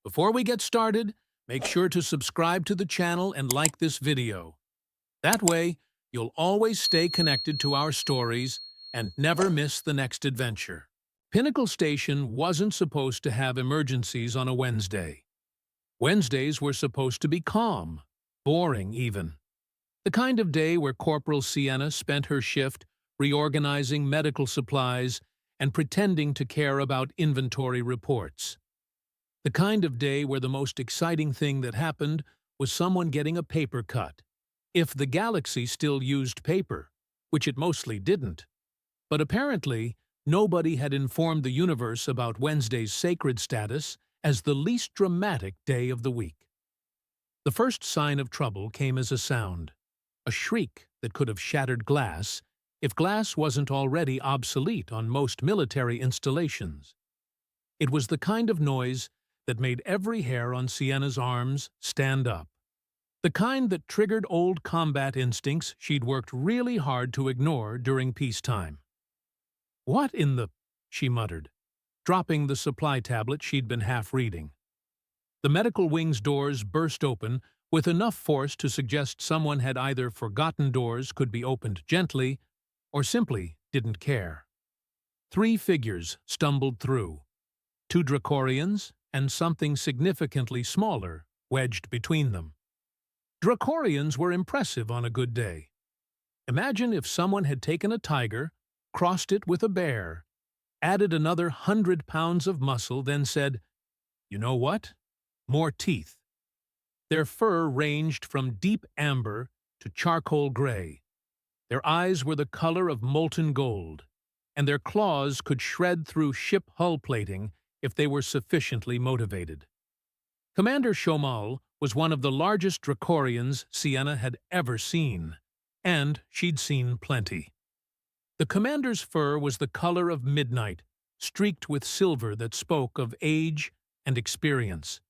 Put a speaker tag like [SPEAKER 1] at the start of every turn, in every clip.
[SPEAKER 1] Before we get started, make sure to subscribe to the channel and like this video. That way, you'll always stay connected to our stories and never miss the next adventure. Pinnacle Station wasn't supposed to have emergencies on a Wednesday. Wednesdays were supposed to be calm, boring even. The kind of day where Corporal Sienna spent her shift reorganizing medical supplies and pretending to care about inventory reports. The kind of day where the most exciting thing that happened was someone getting a paper cut, if the galaxy still used paper, which it mostly didn't. But apparently, nobody had informed the universe about Wednesday's sacred status as the least dramatic day of the week. The first sign of trouble came as a sound, a shriek that could have shattered glass if glass wasn't already obsolete on most military installations. It was the kind of noise that made every hair on Sienna's arms stand up. The kind that triggered old combat instincts she'd worked really hard to ignore during peacetime. "What in the—" she muttered, dropping the supply tablet she'd been half reading. The medical wing's doors burst open with enough force to suggest someone had either forgotten doors could be opened gently or simply didn't care. 3 figures stumbled through, 2 Dracoreans and something significantly smaller wedged between them. Dracoreans were impressive on a good day. Imagine if someone had taken a tiger, crossed it with a bear, added another 100 pounds of muscle, then said, "You know what? More teeth." Their fur ranged from deep amber to charcoal gray. Their eyes were the color of molten gold, and their claws could shred through ship hull plating if they were sufficiently motivated. Commander Shomal was one of the largest Dracoreans Sienna had ever seen, and she'd seen plenty. The commander's fur was the color of midnight, streaked with silver that spoke of age and experience.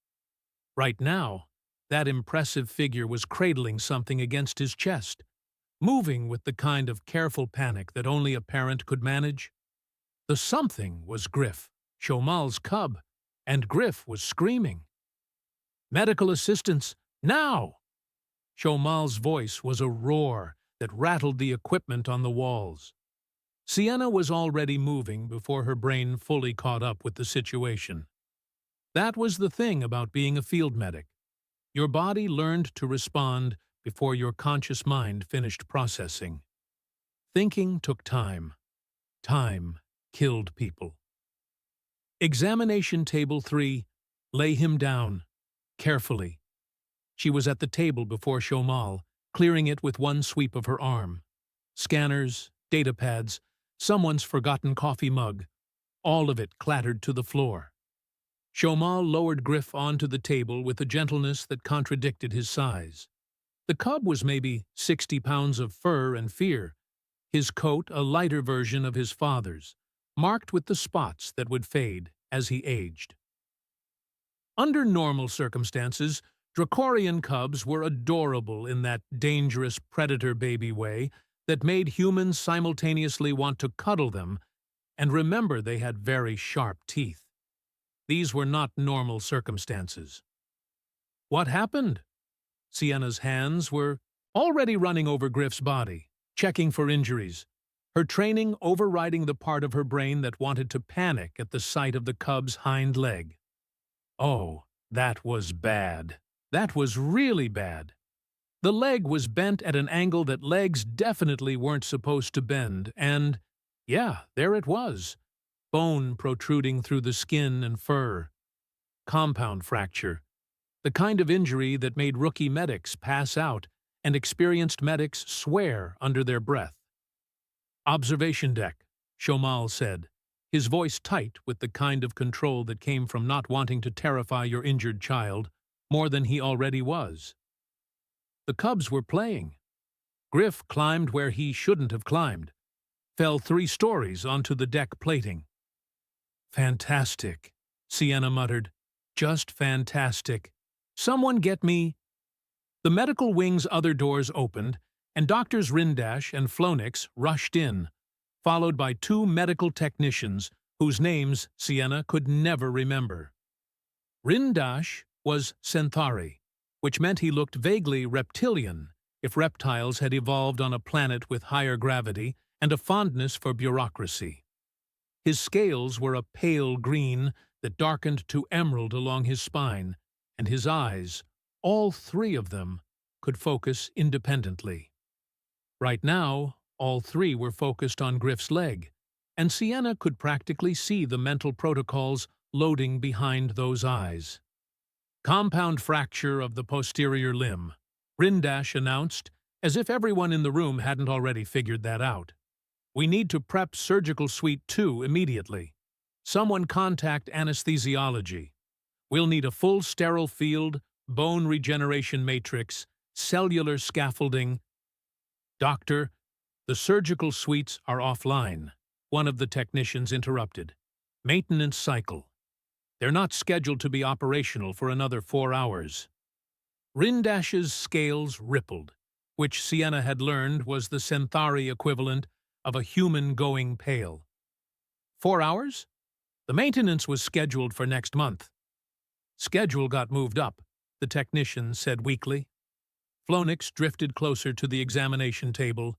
[SPEAKER 1] Right now, that impressive figure was cradling something against his chest, moving with the kind of careful panic that only a parent could manage. The something was Griff, Shomal's cub, and Griff was screaming. "Medical assistance, now!" Shomal's voice was a roar that rattled the equipment on the walls. Sienna was already moving before her brain fully caught up with the situation. That was the thing about being a field medic. Your body learned to respond before your conscious mind finished processing. Thinking took time. Time killed people. Examination table 3, lay him down, carefully. She was at the table before Shomal, clearing it with one sweep of her arm. Scanners, data pads, someone's forgotten coffee mug, all of it clattered to the floor. Shomal lowered Griff onto the table with a gentleness that contradicted his size. The cub was maybe 60 pounds of fur and fear, his coat a lighter version of his father's, marked with the spots that would fade as he aged. Under normal circumstances, Dracorean cubs were adorable in that dangerous predator baby way that made humans simultaneously want to cuddle them and remember they had very sharp teeth. These were not normal circumstances. What happened? Sienna's hands were already running over Griff's body, checking for injuries, her training overriding the part of her brain that wanted to panic at the sight of the cub's hind leg. Oh, that was bad. That was really bad. The leg was bent at an angle that legs definitely weren't supposed to bend, and, yeah, there it was. Bone protruding through the skin and fur. Compound fracture. The kind of injury that made rookie medics pass out and experienced medics swear under their breath. "Observation deck," Shomal said, his voice tight with the kind of control that came from not wanting to terrify your injured child more than he already was. The cubs were playing. Griff climbed where he shouldn't have climbed, fell 3 stories onto the deck plating. "Fantastic," Sienna muttered. "Just fantastic. Someone get me—" The medical wing's other doors opened, and Doctors Rindash and Flonix rushed in, followed by 2 medical technicians whose names Sienna could never remember. Rindash was Centauri, which meant he looked vaguely reptilian if reptiles had evolved on a planet with higher gravity and a fondness for bureaucracy. His scales were a pale green that darkened to emerald along his spine, and his eyes, all three of them, could focus independently. Right now, all three were focused on Griff's leg, and Sienna could practically see the mental protocols loading behind those eyes. "Compound fracture of the posterior limb," Rindash announced, as if everyone in the room hadn't already figured that out. "We need to prep surgical suite 2 immediately. Someone contact anesthesiology. We'll need a full sterile field, bone regeneration matrix, cellular scaffolding." "Doctor, the surgical suites are offline," one of the technicians interrupted. "Maintenance cycle. They're not scheduled to be operational for another 4 hours." Rindash's scales rippled, which Sienna had learned was the Centauri equivalent of a human going pale. 4 hours? The maintenance was scheduled for next month. "Schedule got moved up," the technician said weakly. Flonix drifted closer to the examination table.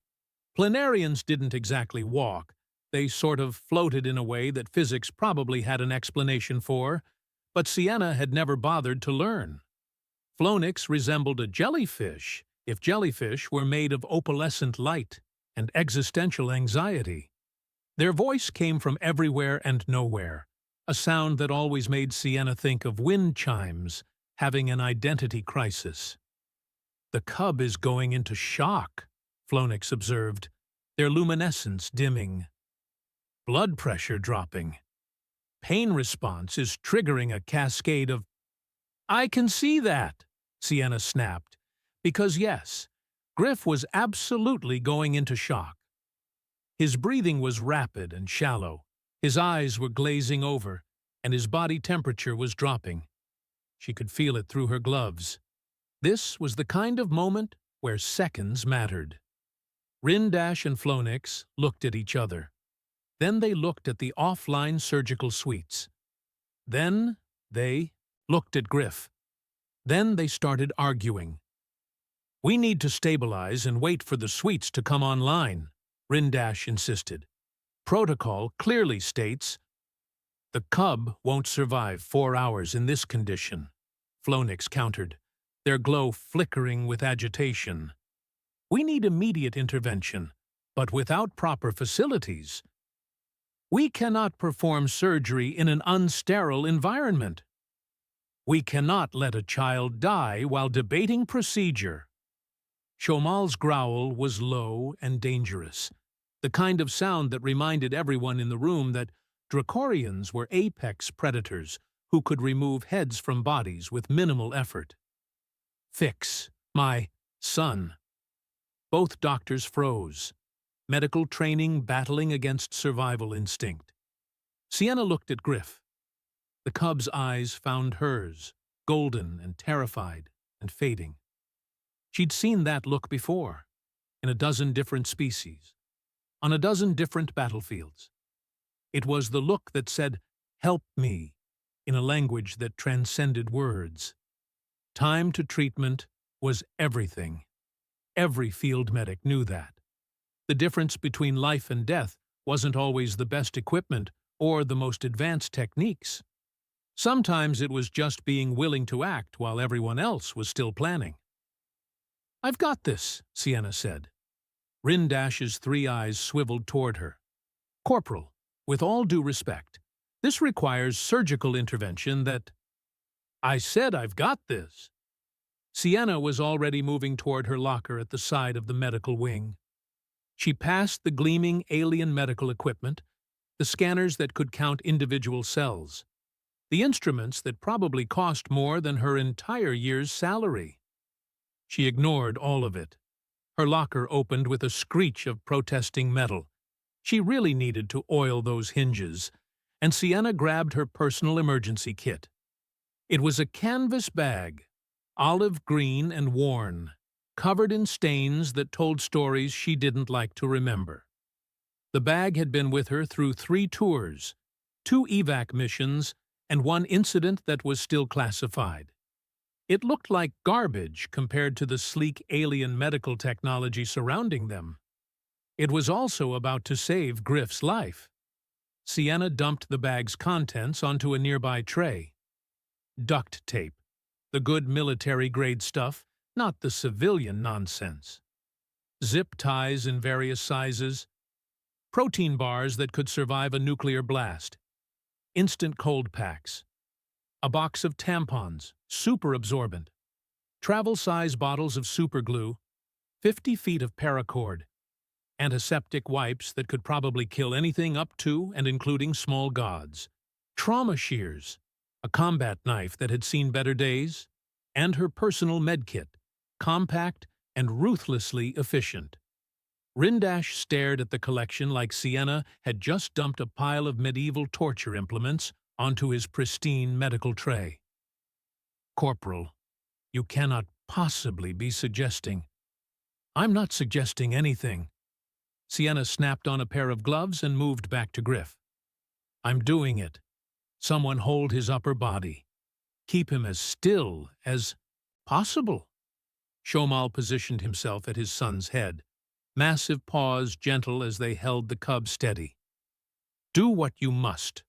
[SPEAKER 1] Planarians didn't exactly walk. They sort of floated in a way that physics probably had an explanation for, but Sienna had never bothered to learn. Flonix resembled a jellyfish if jellyfish were made of opalescent light and existential anxiety. Their voice came from everywhere and nowhere, a sound that always made Sienna think of wind chimes having an identity crisis. "The cub is going into shock," Flonix observed, their luminescence dimming. "Blood pressure dropping. Pain response is triggering a cascade of—" "I can see that," Sienna snapped, because yes, Griff was absolutely going into shock. His breathing was rapid and shallow, his eyes were glazing over, and his body temperature was dropping. She could feel it through her gloves. This was the kind of moment where seconds mattered. Rindash and Flonix looked at each other. Then they looked at the offline surgical suites. Then they looked at Griff. Then they started arguing. "We need to stabilize and wait for the suites to come online," Rindash insisted. "Protocol clearly states—" "The cub won't survive 4 hours in this condition," Flonix countered, their glow flickering with agitation. "We need immediate intervention, but without proper facilities. We cannot perform surgery in an unsterile environment. We cannot let a child die while debating procedure." Shomal's growl was low and dangerous, the kind of sound that reminded everyone in the room that Dracorians were apex predators who could remove heads from bodies with minimal effort. "Fix my son." Both doctors froze, medical training battling against survival instinct. Sienna looked at Griff. The cub's eyes found hers, golden and terrified and fading. She'd seen that look before, in a dozen different species, on a dozen different battlefields. It was the look that said, "Help me," in a language that transcended words. Time to treatment was everything. Every field medic knew that. The difference between life and death wasn't always the best equipment or the most advanced techniques. Sometimes it was just being willing to act while everyone else was still planning. "I've got this," Sienna said. Rindash's 3 eyes swiveled toward her. "Corporal, with all due respect, this requires surgical intervention that—" "I said I've got this." Sienna was already moving toward her locker at the side of the medical wing. She passed the gleaming alien medical equipment, the scanners that could count individual cells, the instruments that probably cost more than her entire year's salary. She ignored all of it. Her locker opened with a screech of protesting metal. She really needed to oil those hinges, and Sienna grabbed her personal emergency kit. It was a canvas bag, olive green and worn, covered in stains that told stories she didn't like to remember. The bag had been with her through 3 tours, 2 evac missions, and one incident that was still classified. It looked like garbage compared to the sleek alien medical technology surrounding them. It was also about to save Griff's life. Sienna dumped the bag's contents onto a nearby tray. Duct tape, the good military-grade stuff, not the civilian nonsense. Zip ties in various sizes, protein bars that could survive a nuclear blast, instant cold packs, a box of tampons, super absorbent, travel-size bottles of superglue, 50 feet of paracord, antiseptic wipes that could probably kill anything up to and including small gods, trauma shears, a combat knife that had seen better days, and her personal medkit, compact and ruthlessly efficient. Rindash stared at the collection like Sienna had just dumped a pile of medieval torture implements onto his pristine medical tray. "Corporal, you cannot possibly be suggesting—" "I'm not suggesting anything." Sienna snapped on a pair of gloves and moved back to Griff. "I'm doing it. Someone hold his upper body. Keep him as still as possible." Shomal positioned himself at his son's head, massive paws gentle as they held the cub steady. "Do what you must."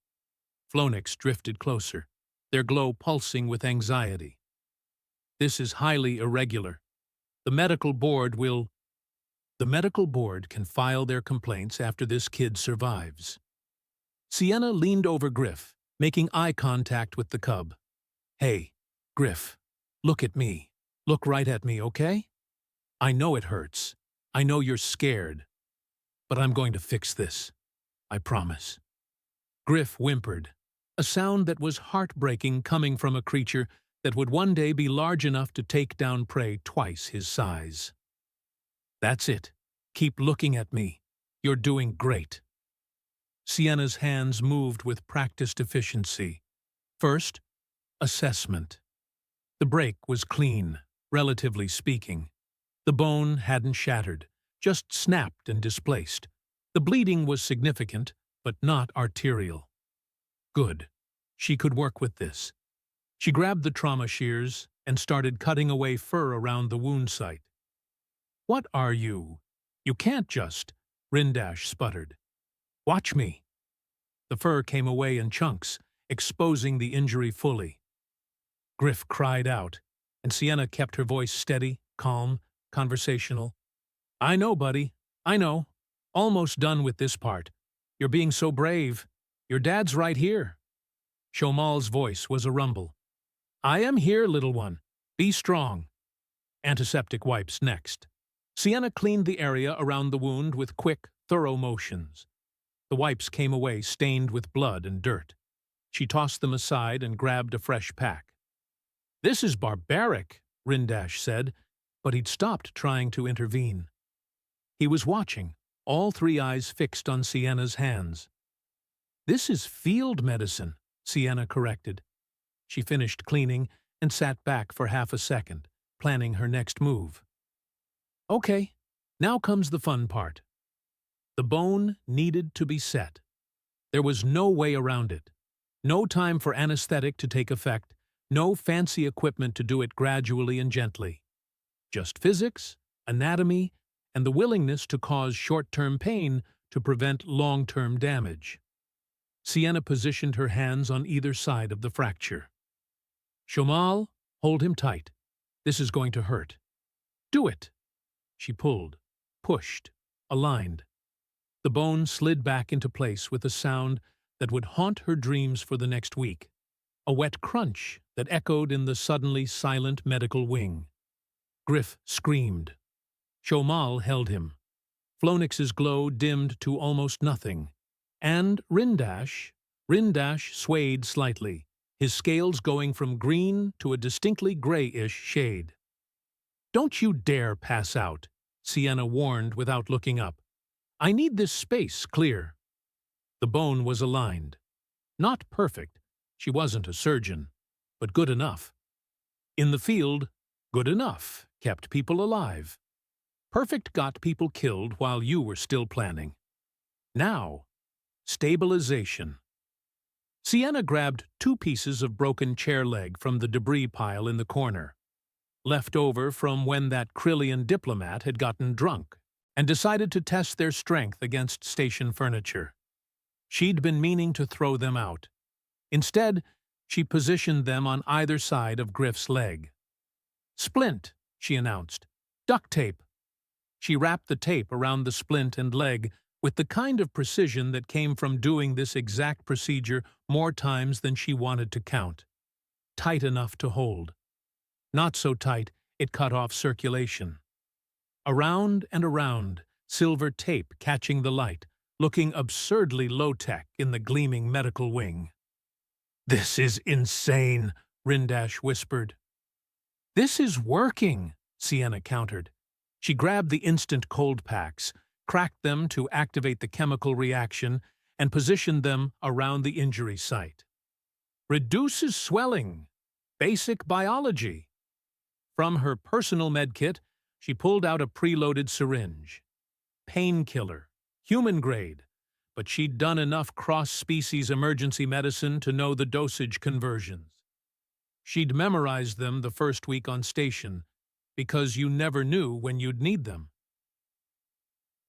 [SPEAKER 1] Flonix drifted closer, their glow pulsing with anxiety. "This is highly irregular. The medical board will—" "The medical board can file their complaints after this kid survives." Sienna leaned over Griff, making eye contact with the cub. "Hey, Griff, look at me. Look right at me, okay? I know it hurts. I know you're scared. But I'm going to fix this. I promise." Griff whimpered, a sound that was heartbreaking coming from a creature that would one day be large enough to take down prey twice his size. "That's it. Keep looking at me. You're doing great." Sienna's hands moved with practiced efficiency. First, assessment. The break was clean, relatively speaking. The bone hadn't shattered, just snapped and displaced. The bleeding was significant, but not arterial. Good. She could work with this. She grabbed the trauma shears and started cutting away fur around the wound site. "What are you? You can't just—" Rindash sputtered. "Watch me." The fur came away in chunks, exposing the injury fully. Griff cried out, and Sienna kept her voice steady, calm, conversational. "I know, buddy. I know. Almost done with this part. You're being so brave. Your dad's right here." Shomal's voice was a rumble. "I am here, little one. Be strong." Antiseptic wipes next. Sienna cleaned the area around the wound with quick, thorough motions. The wipes came away stained with blood and dirt. She tossed them aside and grabbed a fresh pack. "This is barbaric," Rindash said, but he'd stopped trying to intervene. He was watching, all three eyes fixed on Sienna's hands. "This is field medicine," Sienna corrected. She finished cleaning and sat back for half a second, planning her next move. "Okay, now comes the fun part." The bone needed to be set. There was no way around it. No time for anesthetic to take effect, no fancy equipment to do it gradually and gently. Just physics, anatomy, and the willingness to cause short-term pain to prevent long-term damage. Sienna positioned her hands on either side of the fracture. "Shomal, hold him tight. This is going to hurt. Do it." She pulled, pushed, aligned. The bone slid back into place with a sound that would haunt her dreams for the next week. A wet crunch that echoed in the suddenly silent medical wing. Griff screamed. Shomal held him. Flonix's glow dimmed to almost nothing. And Rindash swayed slightly, his scales going from green to a distinctly grayish shade. "Don't you dare pass out," Sienna warned without looking up. "I need this space clear." The bone was aligned. Not perfect, she wasn't a surgeon, but good enough. In the field, good enough kept people alive. Perfect got people killed while you were still planning. Now, stabilization. Sienna grabbed 2 pieces of broken chair leg from the debris pile in the corner, left over from when that Krillian diplomat had gotten drunk, and decided to test their strength against station furniture. She'd been meaning to throw them out. Instead, she positioned them on either side of Griff's leg. "Splint," she announced. "Duct tape." She wrapped the tape around the splint and leg with the kind of precision that came from doing this exact procedure more times than she wanted to count. Tight enough to hold. Not so tight, it cut off circulation. Around and around, silver tape catching the light, looking absurdly low-tech in the gleaming medical wing. "This is insane," Rindash whispered. "This is working," Sienna countered. She grabbed the instant cold packs, cracked them to activate the chemical reaction, and positioned them around the injury site. "Reduces swelling. Basic biology." From her personal medkit, she pulled out a preloaded syringe. Painkiller. Human grade. But she'd done enough cross-species emergency medicine to know the dosage conversions. She'd memorized them the first week on station, because you never knew when you'd need them.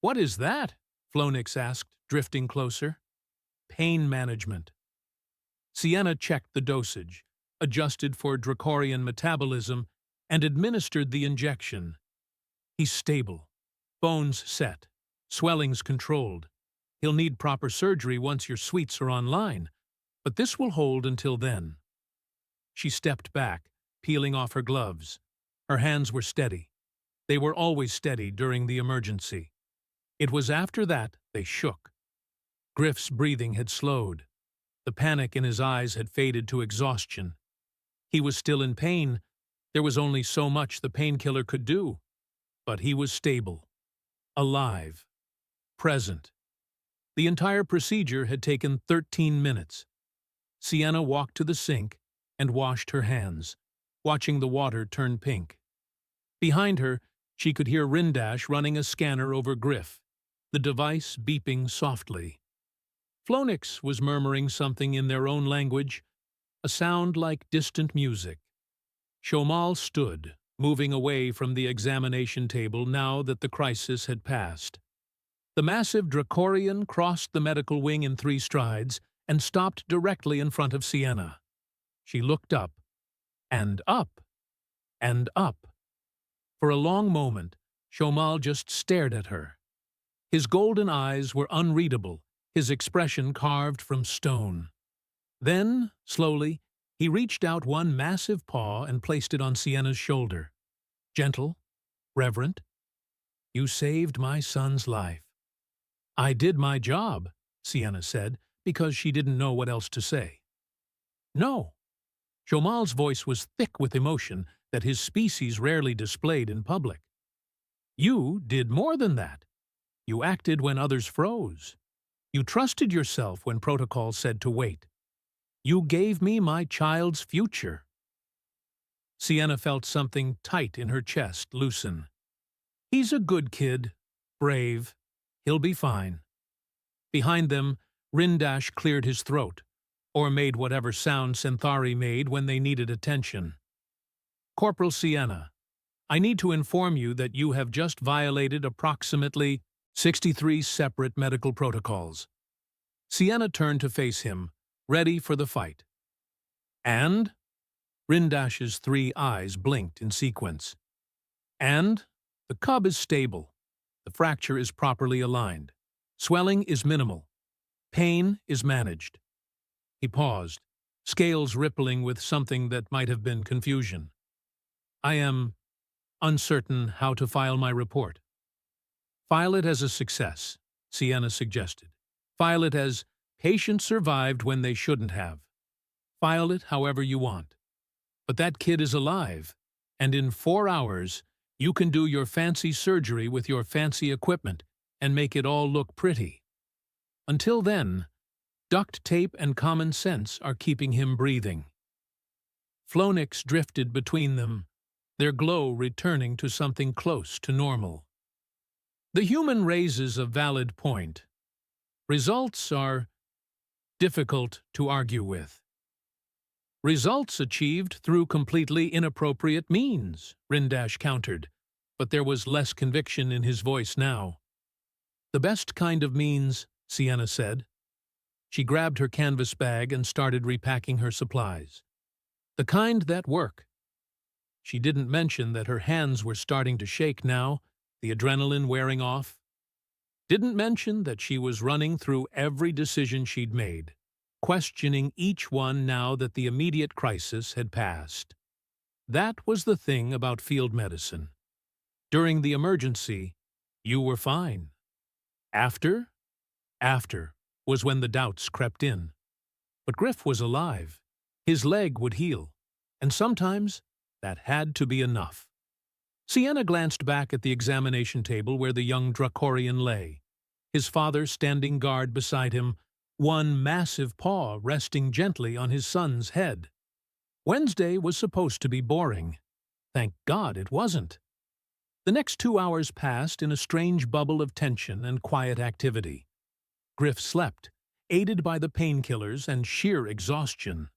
[SPEAKER 1] "What is that?" Flonix asked, drifting closer. "Pain management." Sienna checked the dosage, adjusted for Dracoran metabolism, and administered the injection. "He's stable. Bones set. Swelling's controlled. He'll need proper surgery once your suites are online, but this will hold until then." She stepped back, peeling off her gloves. Her hands were steady. They were always steady during the emergency. It was after that they shook. Griff's breathing had slowed. The panic in his eyes had faded to exhaustion. He was still in pain. There was only so much the painkiller could do. But he was stable. Alive. Present. The entire procedure had taken 13 minutes. Sienna walked to the sink and washed her hands, watching the water turn pink. Behind her, she could hear Rindash running a scanner over Griff, the device beeping softly. Flonix was murmuring something in their own language, a sound like distant music. Shomal stood, moving away from the examination table now that the crisis had passed. The massive Dracoran crossed the medical wing in 3 strides and stopped directly in front of Sienna. She looked up, and up, and up. For a long moment, Shomal just stared at her. His golden eyes were unreadable, his expression carved from stone. Then, slowly, he reached out one massive paw and placed it on Sienna's shoulder. Gentle, reverent. "You saved my son's life." "I did my job," Sienna said, because she didn't know what else to say. "No." Shomal's voice was thick with emotion that his species rarely displayed in public. "You did more than that. You acted when others froze. You trusted yourself when protocol said to wait. You gave me my child's future." Sienna felt something tight in her chest loosen. "He's a good kid, brave. He'll be fine." Behind them, Rindash cleared his throat, or made whatever sound Centauri made when they needed attention. "Corporal Sienna, I need to inform you that you have just violated approximately 63 separate medical protocols." Sienna turned to face him, ready for the fight. "And?" Rindash's 3 eyes blinked in sequence. "And the cub is stable. The fracture is properly aligned. Swelling is minimal. Pain is managed." He paused, scales rippling with something that might have been confusion. "I am uncertain how to file my report." "File it as a success," Sienna suggested. "File it as patient survived when they shouldn't have. File it however you want. But that kid is alive, and in 4 hours, you can do your fancy surgery with your fancy equipment and make it all look pretty. Until then, duct tape and common sense are keeping him breathing." Flonix drifted between them, their glow returning to something close to normal. "The human raises a valid point. Results are difficult to argue with. Results achieved through completely inappropriate means, Rindash countered, but there was less conviction in his voice now. The best kind of means, Sienna said. She grabbed her canvas bag and started repacking her supplies. The kind that work. She didn't mention that her hands were starting to shake now, the adrenaline wearing off. Didn't mention that she was running through every decision she'd made, questioning each one now that the immediate crisis had passed. That was the thing about field medicine. During the emergency, you were fine. After was when the doubts crept in. But Griff was alive. His leg would heal. And sometimes that had to be enough. Sienna glanced back at the examination table where the young Dracoran lay, his father standing guard beside him, one massive paw resting gently on his son's head. Wednesday was supposed to be boring. Thank God it wasn't. The next 2 hours passed in a strange bubble of tension and quiet activity. Griff slept, aided by the painkillers and sheer exhaustion.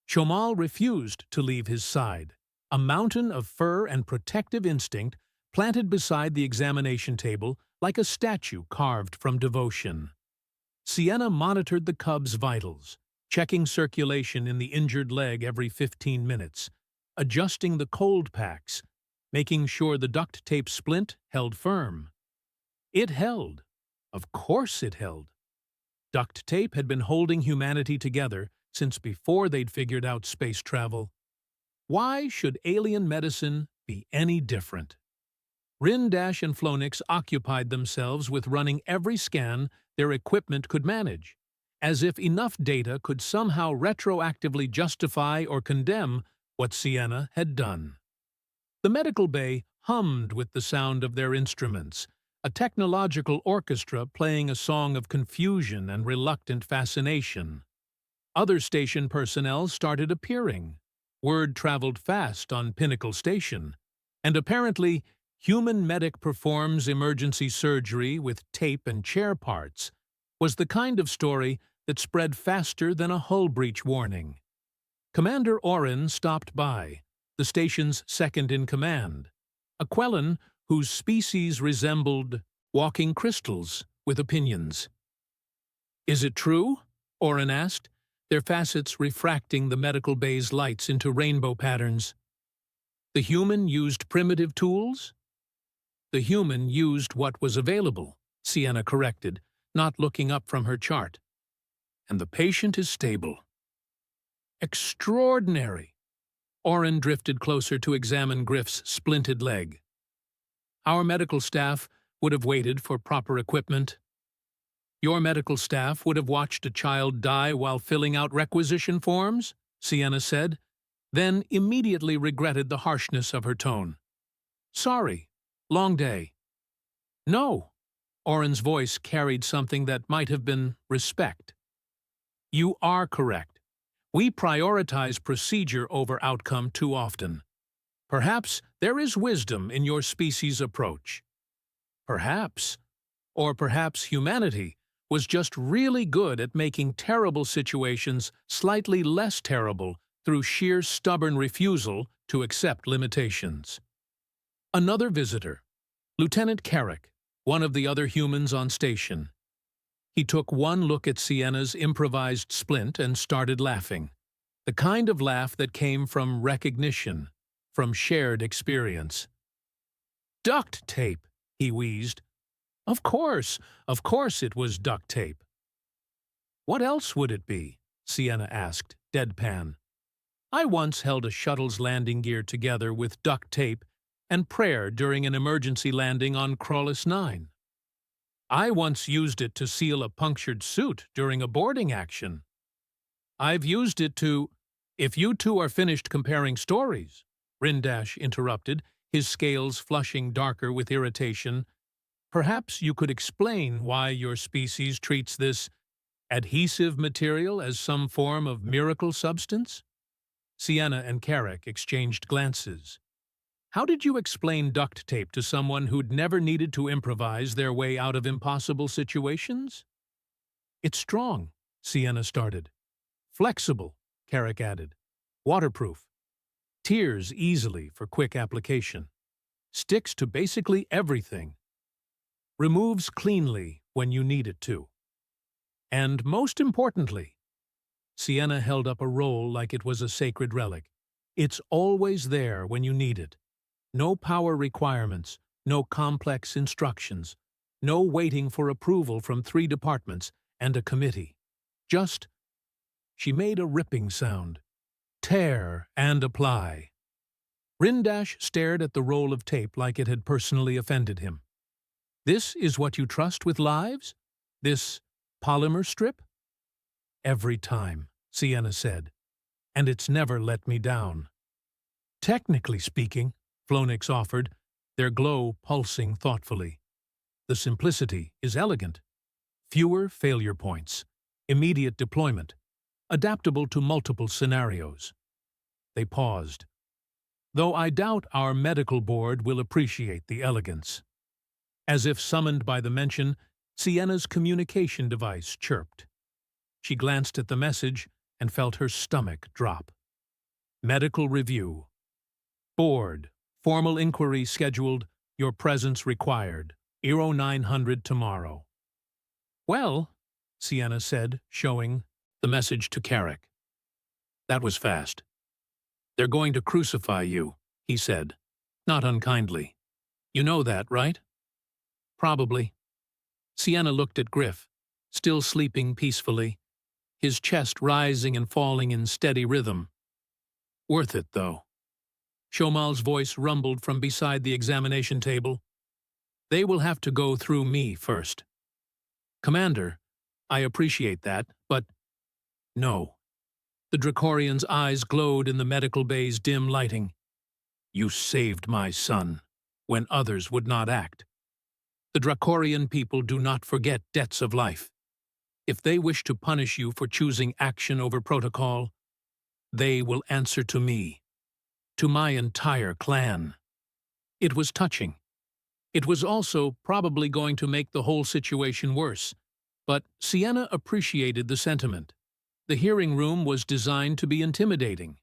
[SPEAKER 1] Shomal refused to leave his side, a mountain of fur and protective instinct planted beside the examination table like a statue carved from devotion. Sienna monitored the cub's vitals, checking circulation in the injured leg every 15 minutes, adjusting the cold packs, making sure the duct tape splint held firm. It held. Of course it held. Duct tape had been holding humanity together since before they'd figured out space travel. Why should alien medicine be any different? Rindash and Flonix occupied themselves with running every scan their equipment could manage, as if enough data could somehow retroactively justify or condemn what Sienna had done. The medical bay hummed with the sound of their instruments, a technological orchestra playing a song of confusion and reluctant fascination. Other station personnel started appearing. Word traveled fast on Pinnacle Station, and apparently human medic performs emergency surgery with tape and chair parts was the kind of story that spread faster than a hull breach warning. Commander Oren stopped by, the station's second-in-command, a Quellan whose species resembled walking crystals with opinions. "Is it true?" Oren asked, their facets refracting the medical bay's lights into rainbow patterns. The human used primitive tools? The human used what was available, Sienna corrected, not looking up from her chart. And the patient is stable. Extraordinary! Oren drifted closer to examine Griff's splinted leg. Our medical staff would have waited for proper equipment. Your medical staff would have watched a child die while filling out requisition forms, Sienna said, then immediately regretted the harshness of her tone. Sorry, long day. No, Oren's voice carried something that might have been respect. You are correct. We prioritize procedure over outcome too often. Perhaps there is wisdom in your species' approach. Perhaps, or perhaps humanity was just really good at making terrible situations slightly less terrible through sheer stubborn refusal to accept limitations. Another visitor, Lieutenant Carrick, one of the other humans on station. He took one look at Sienna's improvised splint and started laughing, the kind of laugh that came from recognition, from shared experience. Duct tape, he wheezed. Of course it was duct tape. What else would it be? Sienna asked, deadpan. I once held a shuttle's landing gear together with duct tape and prayer during an emergency landing on Crawlus 9. I once used it to seal a punctured suit during a boarding action. I've used it to— If you two are finished comparing stories, Rindash interrupted, his scales flushing darker with irritation, perhaps you could explain why your species treats this adhesive material as some form of miracle substance? Sienna and Carrick exchanged glances. How did you explain duct tape to someone who'd never needed to improvise their way out of impossible situations? It's strong, Sienna started. Flexible, Carrick added. Waterproof. Tears easily for quick application. Sticks to basically everything. Removes cleanly when you need it to. And most importantly, Sienna held up a roll like it was a sacred relic. It's always there when you need it. No power requirements, no complex instructions, no waiting for approval from 3 departments and a committee. Just, she made a ripping sound. Tear and apply. Rindash stared at the roll of tape like it had personally offended him. This is what you trust with lives? This polymer strip? Every time, Sienna said, and it's never let me down. Technically speaking, Flonix offered, their glow pulsing thoughtfully. The simplicity is elegant. Fewer failure points, immediate deployment, adaptable to multiple scenarios. They paused. Though I doubt our medical board will appreciate the elegance. As if summoned by the mention, Sienna's communication device chirped. She glanced at the message and felt her stomach drop. Medical review. Board. Formal inquiry scheduled. Your presence required. 0900 tomorrow. Well, Sienna said, showing the message to Carrick. That was fast. They're going to crucify you, he said, not unkindly. You know that, right? Probably. Sienna looked at Griff, still sleeping peacefully, his chest rising and falling in steady rhythm. Worth it, though. Shomal's voice rumbled from beside the examination table. They will have to go through me first. Commander, I appreciate that, but no. The Dracorian's eyes glowed in the medical bay's dim lighting. You saved my son, when others would not act. The Dracorian people do not forget debts of life. If they wish to punish you for choosing action over protocol, they will answer to me, to my entire clan. It was touching. It was also probably going to make the whole situation worse, but Sienna appreciated the sentiment. The hearing room was designed to be intimidating.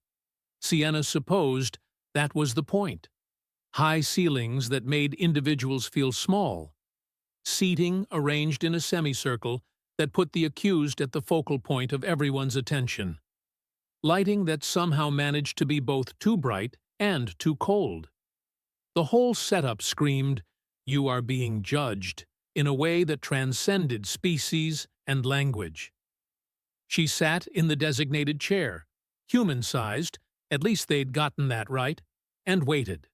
[SPEAKER 1] Sienna supposed that was the point. High ceilings that made individuals feel small. Seating arranged in a semicircle that put the accused at the focal point of everyone's attention. Lighting that somehow managed to be both too bright and too cold. The whole setup screamed, "You are being judged," in a way that transcended species and language. She sat in the designated chair, human-sized, at least they'd gotten that right, and waited.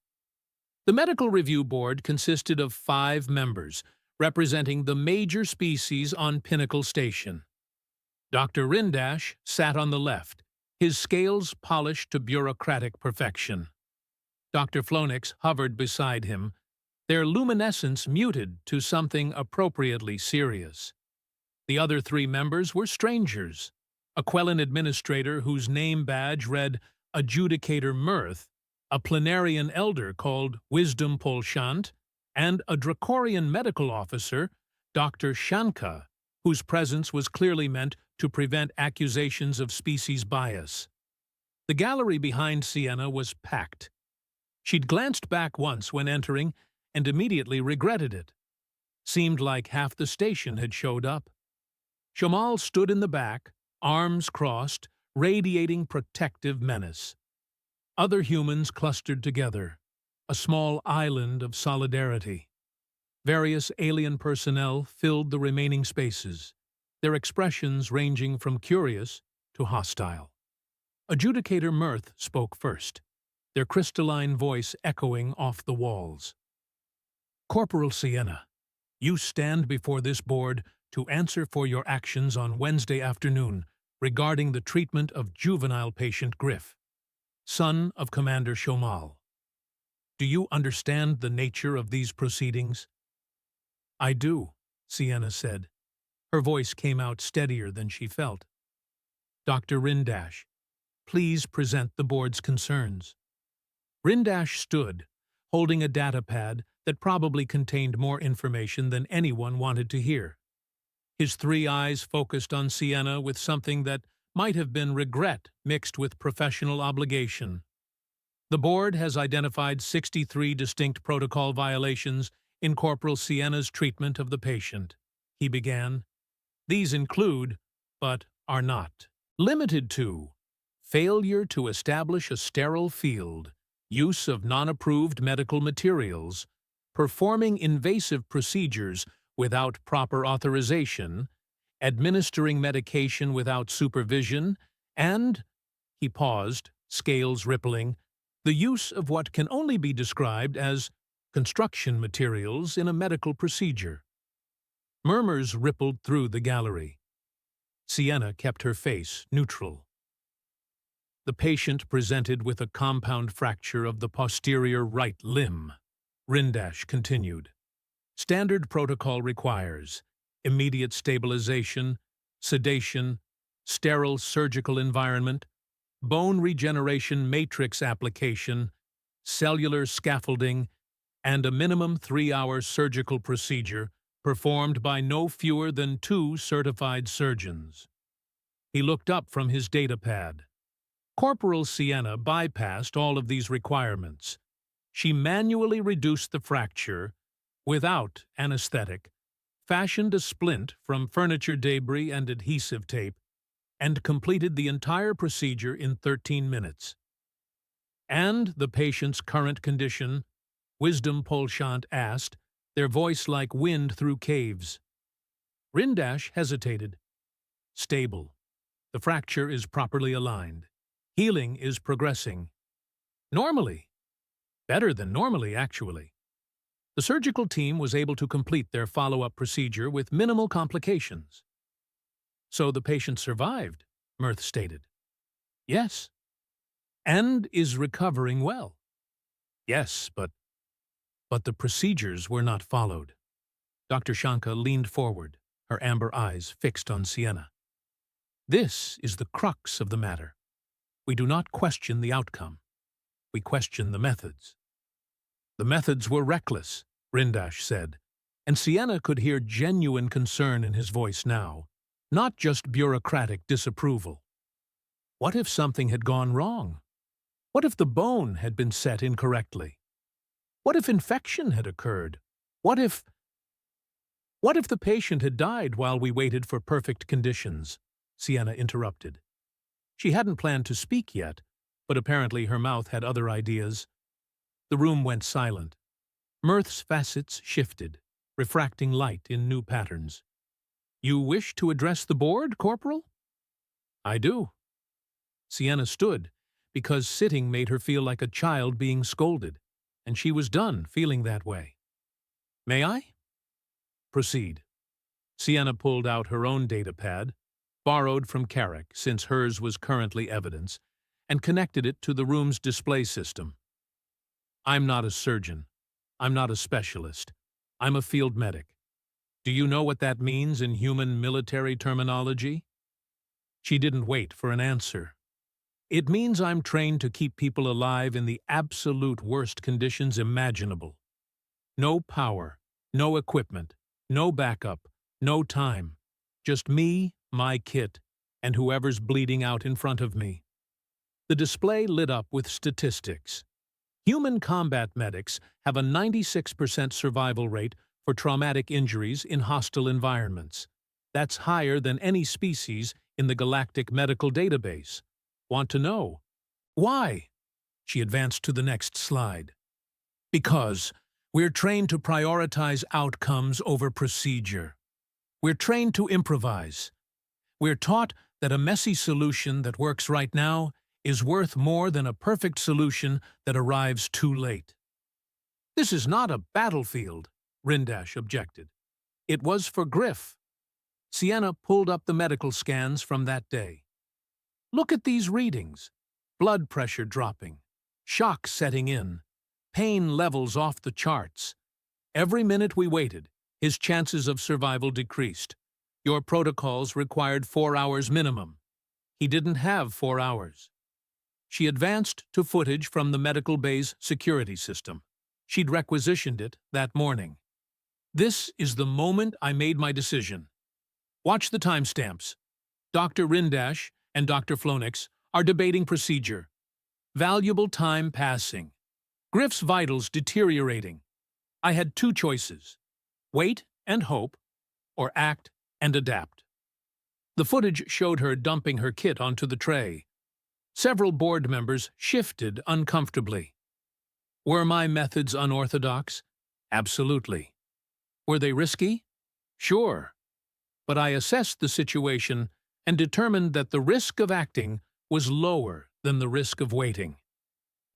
[SPEAKER 1] The medical review board consisted of 5 members, representing the major species on Pinnacle Station. Dr. Rindash sat on the left, his scales polished to bureaucratic perfection. Dr. Flonix hovered beside him, their luminescence muted to something appropriately serious. The other 3 members were strangers, a Quellan administrator whose name badge read Adjudicator Mirth, a plenarian elder called Wisdom Polshant, and a Dracorian medical officer, Dr. Shanka, whose presence was clearly meant to prevent accusations of species bias. The gallery behind Sienna was packed. She'd glanced back once when entering and immediately regretted it. Seemed like half the station had showed up. Shomal stood in the back, arms crossed, radiating protective menace. Other humans clustered together, a small island of solidarity. Various alien personnel filled the remaining spaces, their expressions ranging from curious to hostile. Adjudicator Mirth spoke first, their crystalline voice echoing off the walls. Corporal Sienna, you stand before this board to answer for your actions on Wednesday afternoon regarding the treatment of juvenile patient Griff, son of Commander Shomal. Do you understand the nature of these proceedings? I do, Sienna said. Her voice came out steadier than she felt. Dr. Rindash, please present the board's concerns. Rindash stood, holding a data pad that probably contained more information than anyone wanted to hear. His three eyes focused on Sienna with something that might have been regret mixed with professional obligation. The board has identified 63 distinct protocol violations in Corporal Sienna's treatment of the patient, he began. These include, but are not limited to, failure to establish a sterile field, use of non-approved medical materials, performing invasive procedures without proper authorization, administering medication without supervision, and, he paused, scales rippling, the use of what can only be described as construction materials in a medical procedure. Murmurs rippled through the gallery. Sienna kept her face neutral. The patient presented with a compound fracture of the posterior right limb. Rindash continued. Standard protocol requires immediate stabilization, sedation, sterile surgical environment, bone regeneration matrix application, cellular scaffolding, and a minimum 3-hour surgical procedure performed by no fewer than 2 certified surgeons. He looked up from his datapad. Corporal Sienna bypassed all of these requirements. She manually reduced the fracture without anesthetic, fashioned a splint from furniture debris and adhesive tape, and completed the entire procedure in 13 minutes. And the patient's current condition? Wisdom Polshant asked, their voice like wind through caves. Rindash hesitated. Stable. The fracture is properly aligned. Healing is progressing. Normally. Better than normally, actually. The surgical team was able to complete their follow-up procedure with minimal complications. So the patient survived, Mirth stated. Yes. And is recovering well. Yes, but the procedures were not followed. Dr. Shanka leaned forward, her amber eyes fixed on Sienna. This is the crux of the matter. We do not question the outcome. We question the methods. The methods were reckless, Rindash said, and Sienna could hear genuine concern in his voice now, not just bureaucratic disapproval. What if something had gone wrong? What if the bone had been set incorrectly? What if infection had occurred? What if the patient had died while we waited for perfect conditions? Sienna interrupted. She hadn't planned to speak yet, but apparently her mouth had other ideas. The room went silent. Mirth's facets shifted, refracting light in new patterns. You wish to address the board, Corporal? I do. Sienna stood, because sitting made her feel like a child being scolded, and she was done feeling that way. May I? Proceed. Sienna pulled out her own datapad, borrowed from Carrick since hers was currently evidence, and connected it to the room's display system. I'm not a surgeon. I'm not a specialist. I'm a field medic. Do you know what that means in human military terminology? She didn't wait for an answer. It means I'm trained to keep people alive in the absolute worst conditions imaginable. No power, no equipment, no backup, no time. Just me, my kit, and whoever's bleeding out in front of me. The display lit up with statistics. Human combat medics have a 96% survival rate for traumatic injuries in hostile environments. That's higher than any species in the Galactic Medical Database. Want to know? Why? She advanced to the next slide. Because we're trained to prioritize outcomes over procedure. We're trained to improvise. We're taught that a messy solution that works right now is worth more than a perfect solution that arrives too late. This is not a battlefield, Rindash objected. It was for Griff. Sienna pulled up the medical scans from that day. Look at these readings. Blood pressure dropping, shock setting in, pain levels off the charts. Every minute we waited, his chances of survival decreased. Your protocols required 4 hours minimum. He didn't have 4 hours. She advanced to footage from the medical bay's security system. She'd requisitioned it that morning. This is the moment I made my decision. Watch the timestamps. Dr. Rindash and Dr. Flonix are debating procedure. Valuable time passing. Griff's vitals deteriorating. I had two choices: wait and hope, or act and adapt. The footage showed her dumping her kit onto the tray. Several board members shifted uncomfortably. Were my methods unorthodox? Absolutely. Were they risky? Sure. But I assessed the situation and determined that the risk of acting was lower than the risk of waiting.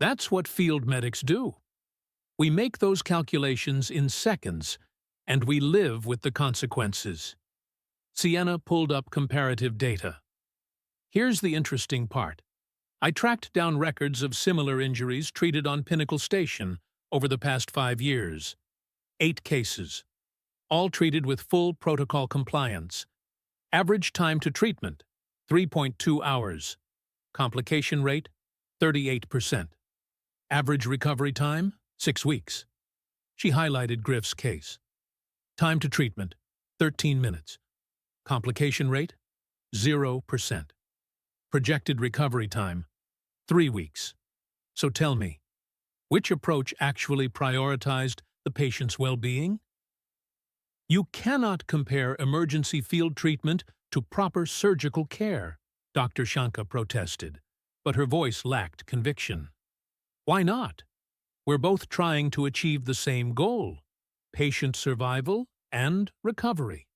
[SPEAKER 1] That's what field medics do. We make those calculations in seconds, and we live with the consequences. Sienna pulled up comparative data. Here's the interesting part. I tracked down records of similar injuries treated on Pinnacle Station over the past 5 years. 8 cases, all treated with full protocol compliance. Average time to treatment, 3.2 hours. Complication rate, 38%. Average recovery time, 6 weeks. She highlighted Griff's case. Time to treatment, 13 minutes. Complication rate, 0%. Projected recovery time, 3 weeks. So tell me, which approach actually prioritized the patient's well-being? You cannot compare emergency field treatment to proper surgical care, Dr. Shanka protested, but her voice lacked conviction. Why not? We're both trying to achieve the same goal: patient survival and recovery.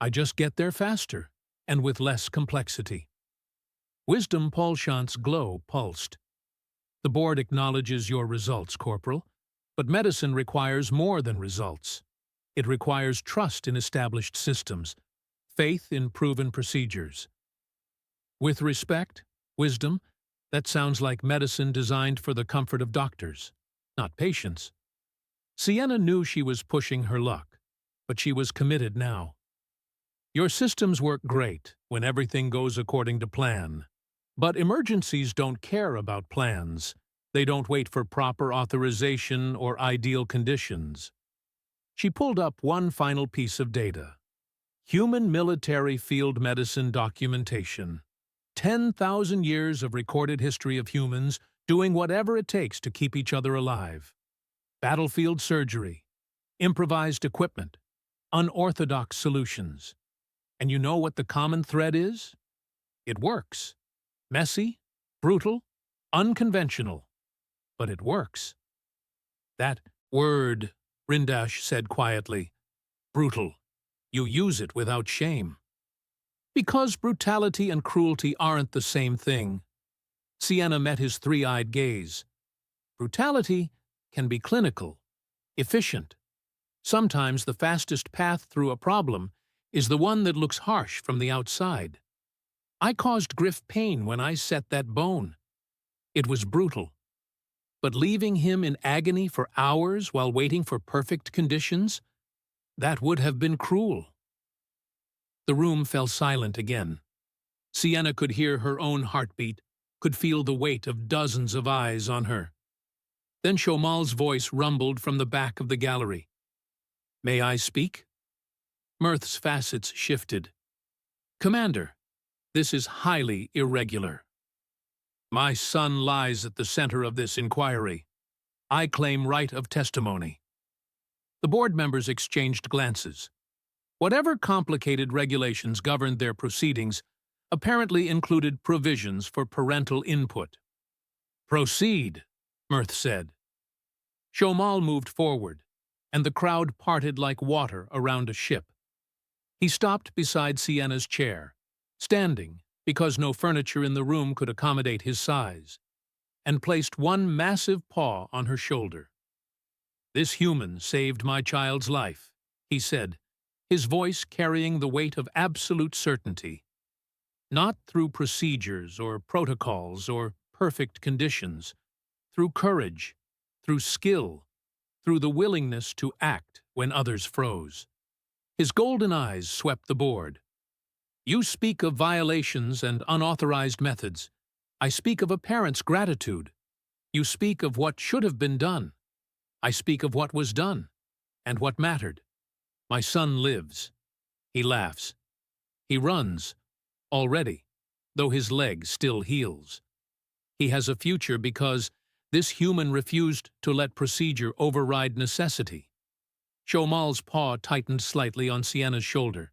[SPEAKER 1] I just get there faster and with less complexity. Wisdom Paulchant's glow pulsed. The board acknowledges your results, Corporal, but medicine requires more than results. It requires trust in established systems, faith in proven procedures. With respect, Wisdom, that sounds like medicine designed for the comfort of doctors, not patients. Sienna knew she was pushing her luck, but she was committed now. Your systems work great when everything goes according to plan. But emergencies don't care about plans. They don't wait for proper authorization or ideal conditions. She pulled up one final piece of data. Human military field medicine documentation. 10,000 years of recorded history of humans doing whatever it takes to keep each other alive. Battlefield surgery, improvised equipment, unorthodox solutions. And you know what the common thread is? It works. Messy, brutal, unconventional. But it works. That word, Rindash said quietly, brutal. You use it without shame. Because brutality and cruelty aren't the same thing. Sienna met his three-eyed gaze. Brutality can be clinical, efficient. Sometimes the fastest path through a problem is the one that looks harsh from the outside. I caused Griff pain when I set that bone. It was brutal. But leaving him in agony for hours while waiting for perfect conditions, that would have been cruel. The room fell silent again. Sienna could hear her own heartbeat, could feel the weight of dozens of eyes on her. Then Shomal's voice rumbled from the back of the gallery. May I speak? Mirth's facets shifted. Commander, this is highly irregular. My son lies at the center of this inquiry. I claim right of testimony. The board members exchanged glances. Whatever complicated regulations governed their proceedings apparently included provisions for parental input. Proceed, Mirth said. Shomal moved forward, and the crowd parted like water around a ship. He stopped beside Sienna's chair, standing because no furniture in the room could accommodate his size, and placed one massive paw on her shoulder. This human saved my child's life, he said, his voice carrying the weight of absolute certainty. Not through procedures or protocols or perfect conditions, through courage, through skill, through the willingness to act when others froze. His golden eyes swept the board. You speak of violations and unauthorized methods. I speak of a parent's gratitude. You speak of what should have been done. I speak of what was done, and what mattered. My son lives. He laughs. He runs, already, though his leg still heals. He has a future because this human refused to let procedure override necessity. Shomal's paw tightened slightly on Sienna's shoulder.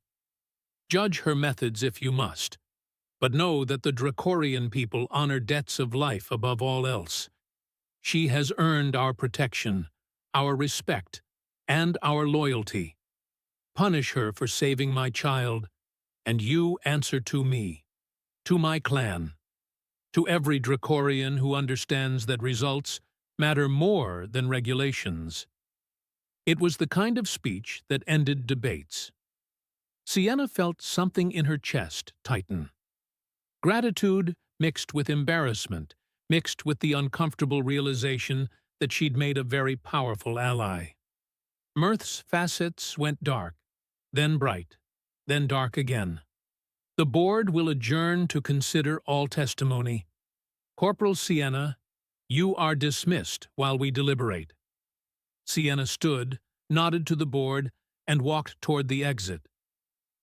[SPEAKER 1] Judge her methods if you must, but know that the Dracoran people honor debts of life above all else. She has earned our protection, our respect, and our loyalty. Punish her for saving my child, and you answer to me, to my clan, to every Dracoran who understands that results matter more than regulations. It was the kind of speech that ended debates. Sienna felt something in her chest tighten. Gratitude mixed with embarrassment, mixed with the uncomfortable realization that she'd made a very powerful ally. Mirth's facets went dark, then bright, then dark again. The board will adjourn to consider all testimony. Corporal Sienna, you are dismissed while we deliberate. Sienna stood, nodded to the board, and walked toward the exit.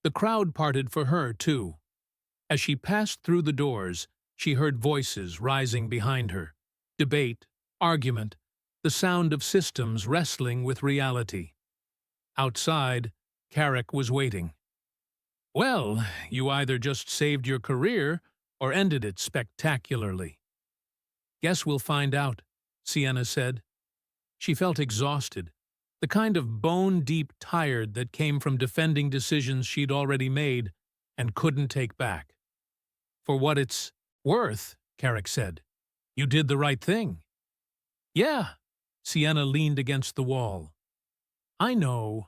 [SPEAKER 1] The crowd parted for her, too. As she passed through the doors, she heard voices rising behind her. Debate, argument, the sound of systems wrestling with reality. Outside, Carrick was waiting. Well, you either just saved your career or ended it spectacularly. Guess we'll find out, Sienna said. She felt exhausted, the kind of bone-deep tired that came from defending decisions she'd already made and couldn't take back. For what it's worth, Carrick said, you did the right thing. Yeah, Sienna leaned against the wall. I know.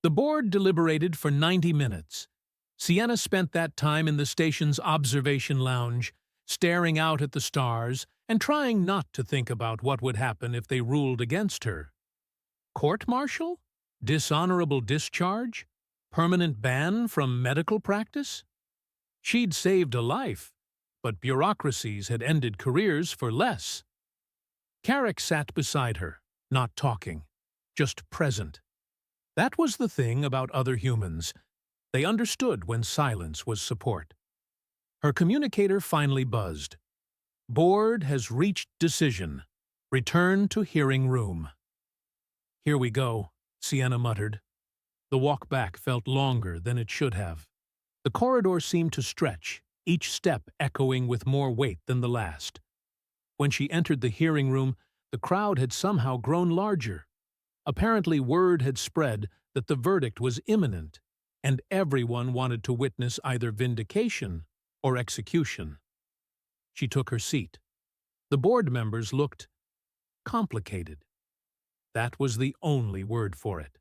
[SPEAKER 1] The board deliberated for 90 minutes. Sienna spent that time in the station's observation lounge, staring out at the stars and trying not to think about what would happen if they ruled against her. Court-martial? Dishonorable discharge? Permanent ban from medical practice? She'd saved a life, but bureaucracies had ended careers for less. Carrick sat beside her, not talking, just present. That was the thing about other humans. They understood when silence was support. Her communicator finally buzzed. Board has reached decision. Return to hearing room. Here we go, Sienna muttered. The walk back felt longer than it should have. The corridor seemed to stretch, each step echoing with more weight than the last. When she entered the hearing room, the crowd had somehow grown larger. Apparently word had spread that the verdict was imminent, and everyone wanted to witness either vindication or execution. She took her seat. The board members looked complicated. That was the only word for it.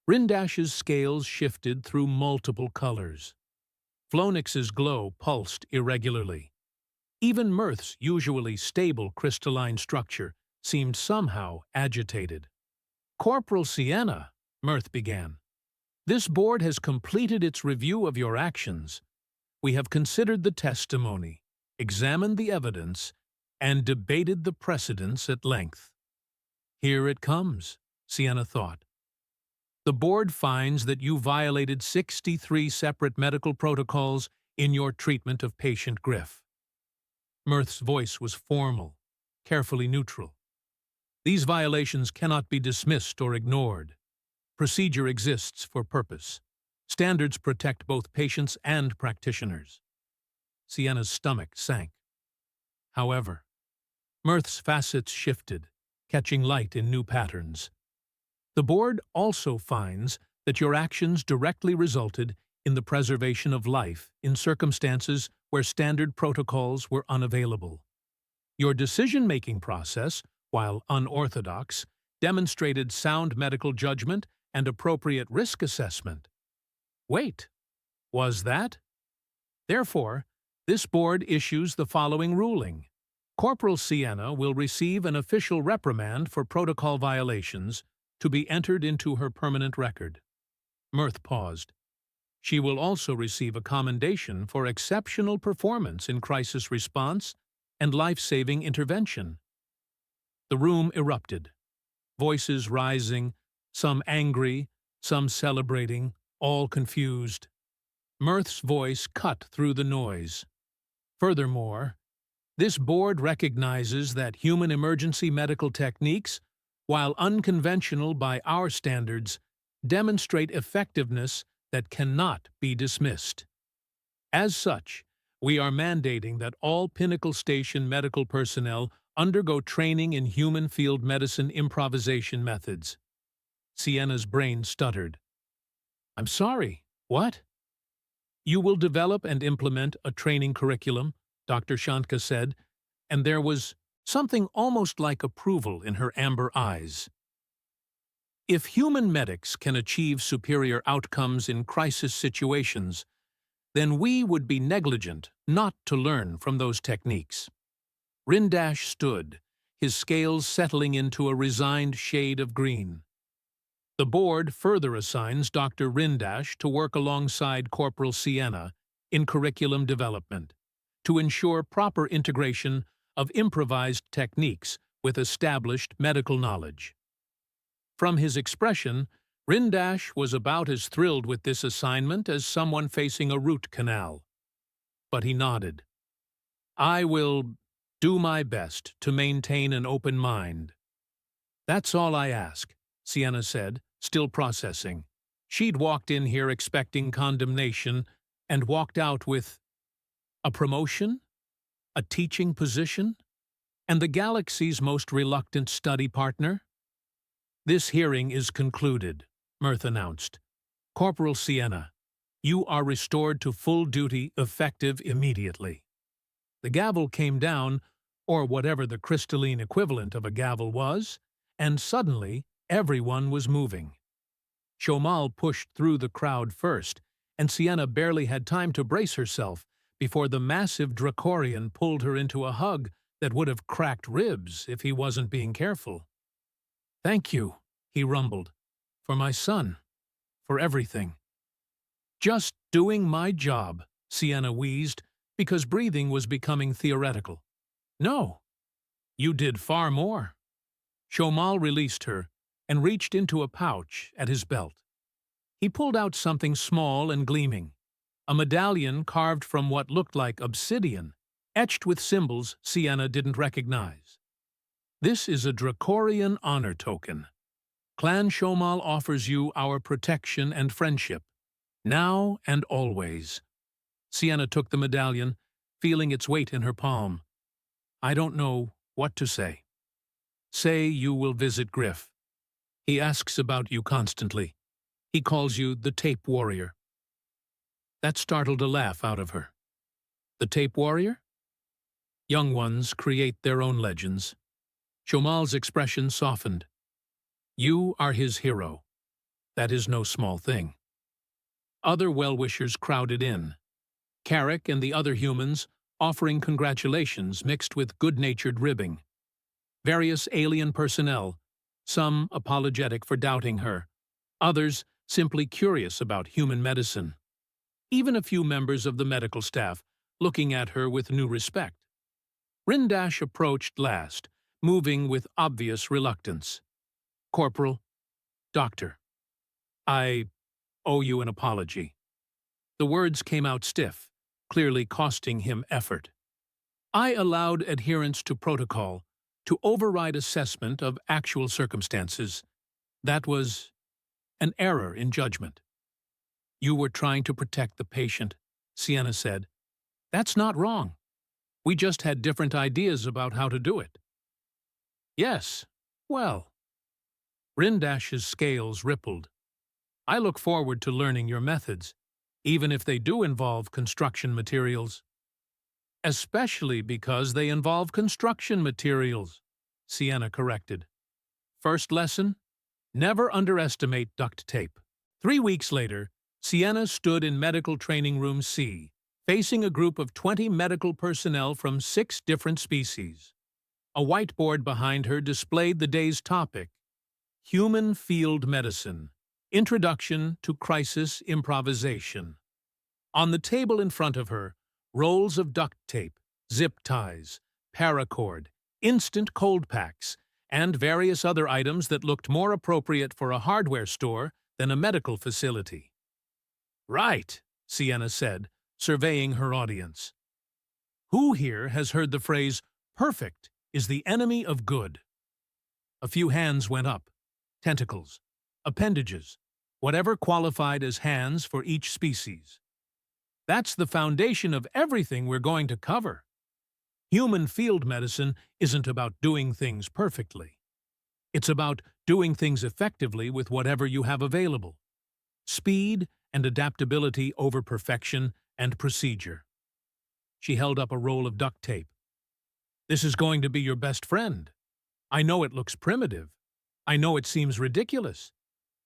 [SPEAKER 1] Rindash's scales shifted through multiple colors. Flonix's glow pulsed irregularly. Even Mirth's usually stable crystalline structure seemed somehow agitated. Corporal Sienna, Mirth began, this board has completed its review of your actions. We have considered the testimony, examined the evidence, and debated the precedents at length. Here it comes, Sienna thought. The board finds that you violated 63 separate medical protocols in your treatment of patient Griff. Mirth's voice was formal, carefully neutral. These violations cannot be dismissed or ignored. Procedure exists for purpose. Standards protect both patients and practitioners. Sienna's stomach sank. However, Mirth's facets shifted, catching light in new patterns. The board also finds that your actions directly resulted in the preservation of life in circumstances where standard protocols were unavailable. Your decision-making process, while unorthodox, demonstrated sound medical judgment and appropriate risk assessment. Wait, was that? Therefore, this board issues the following ruling. Corporal Sienna will receive an official reprimand for protocol violations to be entered into her permanent record. Mirth paused. She will also receive a commendation for exceptional performance in crisis response and life-saving intervention. The room erupted, voices rising, some angry, some celebrating, all confused. Mirth's voice cut through the noise. Furthermore, this board recognizes that human emergency medical techniques, while unconventional by our standards, demonstrate effectiveness that cannot be dismissed. As such, we are mandating that all Pinnacle Station medical personnel undergo training in human field medicine improvisation methods. Sienna's brain stuttered. I'm sorry, what? You will develop and implement a training curriculum, Dr. Shantka said, and there was something almost like approval in her amber eyes. If human medics can achieve superior outcomes in crisis situations, then we would be negligent not to learn from those techniques. Rindash stood, his scales settling into a resigned shade of green. The board further assigns Dr. Rindash to work alongside Corporal Sienna in curriculum development to ensure proper integration of improvised techniques with established medical knowledge. From his expression, Rindash was about as thrilled with this assignment as someone facing a root canal. But he nodded. I will do my best to maintain an open mind. That's all I ask, Sienna said, still processing. She'd walked in here expecting condemnation and walked out with a promotion, a teaching position, and the galaxy's most reluctant study partner. This hearing is concluded, Mirth announced. Corporal Sienna, you are restored to full duty effective immediately. The gavel came down, or whatever the crystalline equivalent of a gavel was, and suddenly everyone was moving. Shomal pushed through the crowd first, and Sienna barely had time to brace herself before the massive Draoran pulled her into a hug that would have cracked ribs if he wasn't being careful. Thank you, he rumbled, for my son, for everything. Just doing my job, Sienna wheezed, because breathing was becoming theoretical. No, you did far more. Shomal released her and reached into a pouch at his belt. He pulled out something small and gleaming, a medallion carved from what looked like obsidian, etched with symbols Sienna didn't recognize. This is a Draoran honor token. Clan Shomal offers you our protection and friendship, now and always. Sienna took the medallion, feeling its weight in her palm. I don't know what to say. Say you will visit Griff. He asks about you constantly. He calls you the Tape Warrior. That startled a laugh out of her. The Tape Warrior? Young ones create their own legends. Shomal's expression softened. You are his hero. That is no small thing. Other well-wishers crowded in. Carrick and the other humans offering congratulations mixed with good-natured ribbing. Various alien personnel, some apologetic for doubting her, others simply curious about human medicine. Even a few members of the medical staff looking at her with new respect. Rindash approached last, moving with obvious reluctance. Corporal, Doctor, I owe you an apology. The words came out stiff, clearly costing him effort. I allowed adherence to protocol to override assessment of actual circumstances. That was an error in judgment. You were trying to protect the patient, Sienna said. That's not wrong. We just had different ideas about how to do it. Yes, well. Rindash's scales rippled. I look forward to learning your methods, even if they do involve construction materials. Especially because they involve construction materials, Sienna corrected. First lesson? Never underestimate duct tape. 3 weeks later, Sienna stood in Medical Training Room C, facing a group of 20 medical personnel from 6 different species. A whiteboard behind her displayed the day's topic, Human Field Medicine, Introduction to Crisis Improvisation. On the table in front of her, rolls of duct tape, zip ties, paracord, instant cold packs, and various other items that looked more appropriate for a hardware store than a medical facility. Right, Sienna said, surveying her audience. Who here has heard the phrase, perfect is the enemy of good? A few hands went up. Tentacles, appendages, whatever qualified as hands for each species. That's the foundation of everything we're going to cover. Human field medicine isn't about doing things perfectly. It's about doing things effectively with whatever you have available. Speed and adaptability over perfection and procedure. She held up a roll of duct tape. This is going to be your best friend. I know it looks primitive. I know it seems ridiculous.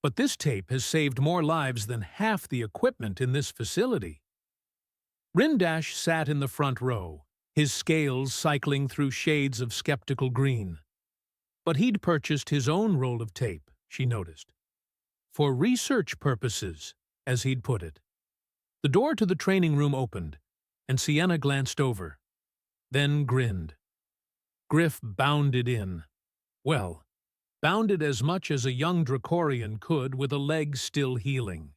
[SPEAKER 1] But this tape has saved more lives than half the equipment in this facility. Rindash sat in the front row, his scales cycling through shades of skeptical green. But he'd purchased his own roll of tape, she noticed. For research purposes, as he'd put it. The door to the training room opened, and Sienna glanced over, then grinned. Griff bounded in. Well, bounded as much as a young Draoran could with a leg still healing.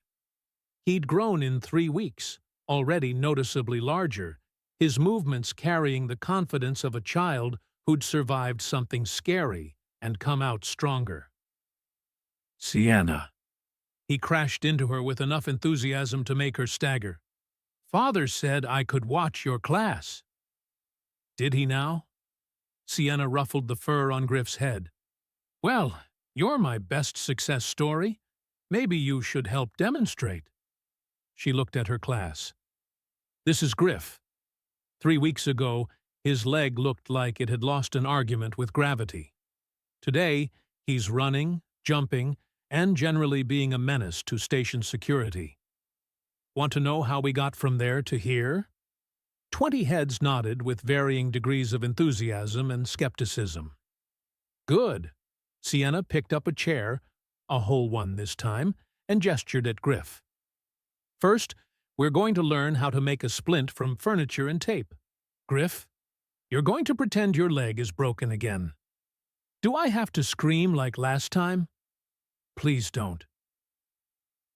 [SPEAKER 1] He'd grown in 3 weeks, already noticeably larger, his movements carrying the confidence of a child who'd survived something scary and come out stronger. Sienna. He crashed into her with enough enthusiasm to make her stagger. Father said I could watch your class. Did he now? Sienna ruffled the fur on Griff's head. Well, you're my best success story. Maybe you should help demonstrate. She looked at her class. This is Griff. 3 weeks ago, his leg looked like it had lost an argument with gravity. Today, he's running, jumping, and generally being a menace to station security. Want to know how we got from there to here? 20 heads nodded with varying degrees of enthusiasm and skepticism. Good. Sienna picked up a chair, a whole one this time, and gestured at Griff. First, we're going to learn how to make a splint from furniture and tape. Griff, you're going to pretend your leg is broken again. Do I have to scream like last time? Please don't.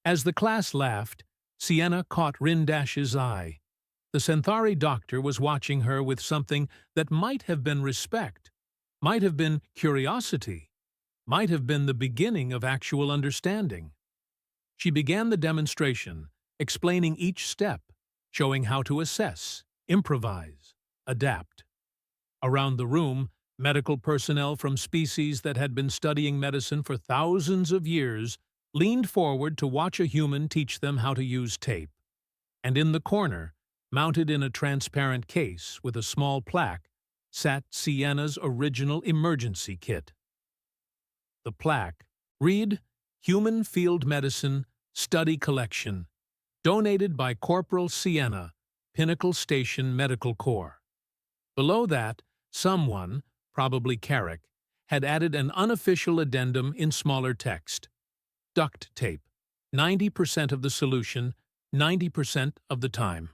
[SPEAKER 1] As the class laughed, Sienna caught Rindash's eye. The Centauri doctor was watching her with something that might have been respect, might have been curiosity, might have been the beginning of actual understanding. She began the demonstration, explaining each step, showing how to assess, improvise, adapt. Around the room, medical personnel from species that had been studying medicine for thousands of years leaned forward to watch a human teach them how to use tape. And in the corner, mounted in a transparent case with a small plaque, sat Sienna's original emergency kit. The plaque read, Human Field Medicine Study Collection, donated by Corporal Sienna, Pinnacle Station Medical Corps. Below that, someone, probably Carrick, had added an unofficial addendum in smaller text. Duct tape, 90% of the solution, 90% of the time.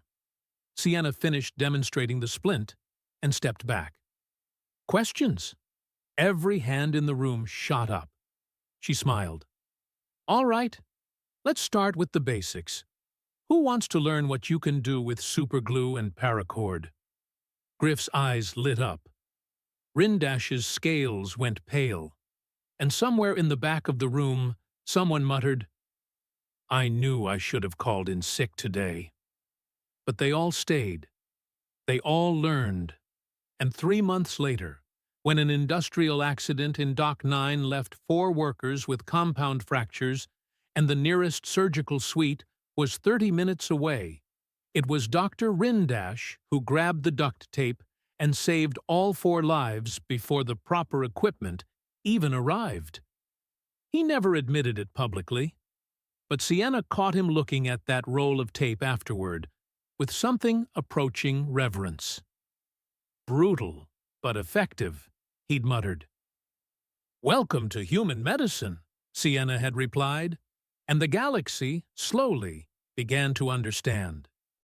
[SPEAKER 1] Sienna finished demonstrating the splint and stepped back. Questions? Every hand in the room shot up. She smiled. All right, let's start with the basics. Who wants to learn what you can do with superglue and paracord? Griff's eyes lit up. Rindash's scales went pale. And somewhere in the back of the room, someone muttered, I knew I should have called in sick today. But they all stayed. They all learned. And 3 months later, when an industrial accident in Dock 9 left 4 workers with compound fractures and the nearest surgical suite was 30 minutes away, it was Dr. Rindash who grabbed the duct tape and saved all 4 lives before the proper equipment even arrived. He never admitted it publicly, but Sienna caught him looking at that roll of tape afterward, with something approaching reverence. Brutal, but effective, he'd muttered. Welcome to human medicine, Sienna had replied, and the galaxy, slowly, began to understand.